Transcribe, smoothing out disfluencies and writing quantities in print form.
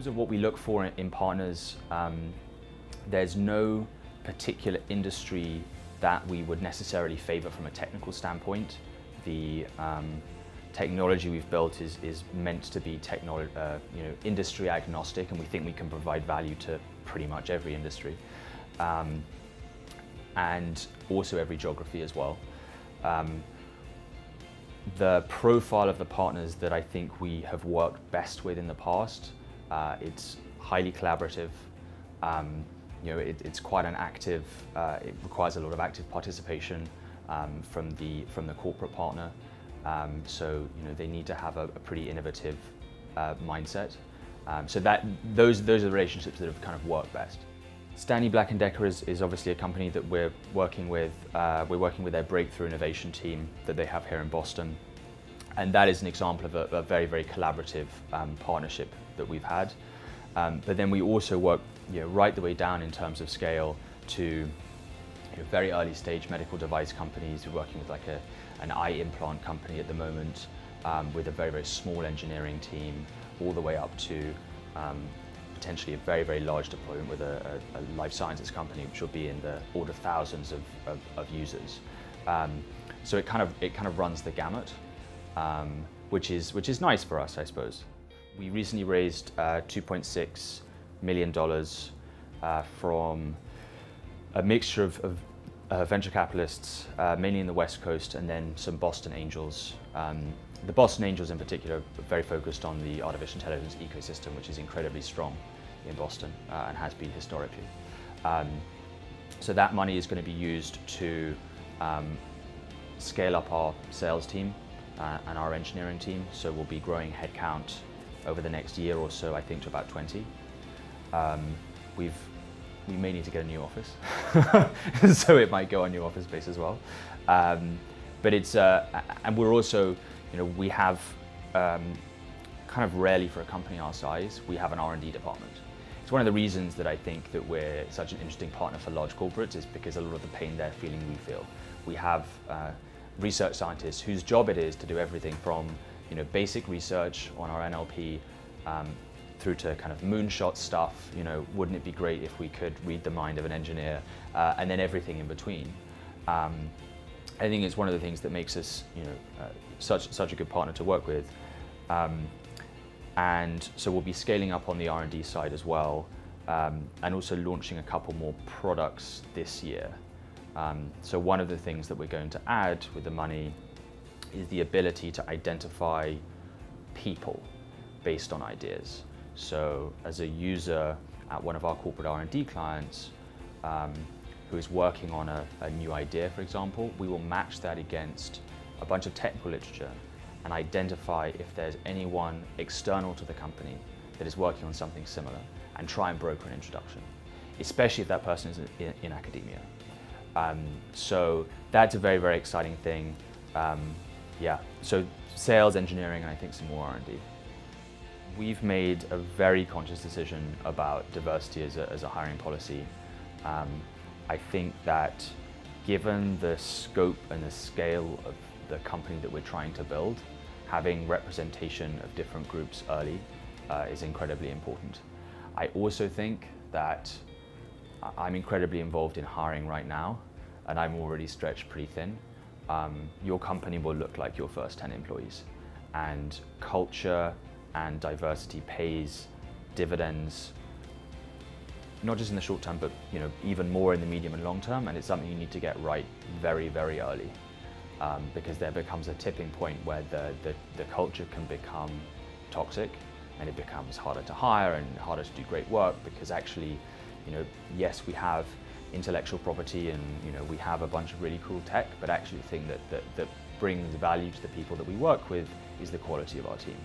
terms of what we look for in partners, there's no particular industry that we would necessarily favor from a technical standpoint. The technology we've built is meant to be industry agnostic, and we think we can provide value to pretty much every industry, and also every geography as well. The profile of the partners that I think we have worked best with in the past, it's highly collaborative. It's quite an active. It requires a lot of active participation from the corporate partner. So they need to have a pretty innovative mindset. So those are the relationships that have kind of worked best. Stanley Black & Decker is obviously a company that we're working with. We're working with their breakthrough innovation team that they have here in Boston. And that is an example of a very, very collaborative partnership that we've had. But then we also work right the way down in terms of scale to very early stage medical device companies. We're working with like an eye implant company at the moment with a very, very small engineering team, all the way up to potentially a very, very large deployment with a life sciences company, which will be in the order of thousands of users. So it kind of runs the gamut, which is nice for us, I suppose. We recently raised $2.6 million from a mixture of venture capitalists, mainly in the West Coast, and then some Boston angels. The Boston angels in particular are very focused on the artificial intelligence ecosystem, which is incredibly strong in Boston and has been historically. So that money is going to be used to scale up our sales team and our engineering team. So we'll be growing headcount over the next year or so, I think, to about 20. We may need to get a new office, so it might go on new office space as well. But it's and we're also, we have kind of rarely for a company our size, we have an R&D department. It's one of the reasons that I think that we're such an interesting partner for large corporates, is because a lot of the pain they're feeling we feel. We have research scientists whose job it is to do everything from basic research on our NLP through to kind of moonshot stuff. Wouldn't it be great if we could read the mind of an engineer, and then everything in between. I think it's one of the things that makes us such a good partner to work with. And so we'll be scaling up on the R&D side as well, and also launching a couple more products this year. So one of the things that we're going to add with the money is the ability to identify people based on ideas. So as a user at one of our corporate R&D clients who is working on a new idea, for example, we will match that against a bunch of technical literature and identify if there's anyone external to the company that is working on something similar, and try and broker an introduction, especially if that person is in academia. So that's a very, very exciting thing. Yeah, so sales, engineering, and I think some more R&D. We've made a very conscious decision about diversity as a hiring policy. I think that given the scope and the scale of the company that we're trying to build, having representation of different groups early is incredibly important. I also think that I'm incredibly involved in hiring right now, and I'm already stretched pretty thin. Your company will look like your first 10 employees, and culture and diversity pays dividends, not just in the short term, but even more in the medium and long term. And it's something you need to get right very, very early, because there becomes a tipping point where the culture can become toxic, and it becomes harder to hire and harder to do great work, because actually, yes, we have intellectual property and we have a bunch of really cool tech, but actually the thing that brings value to the people that we work with is the quality of our team.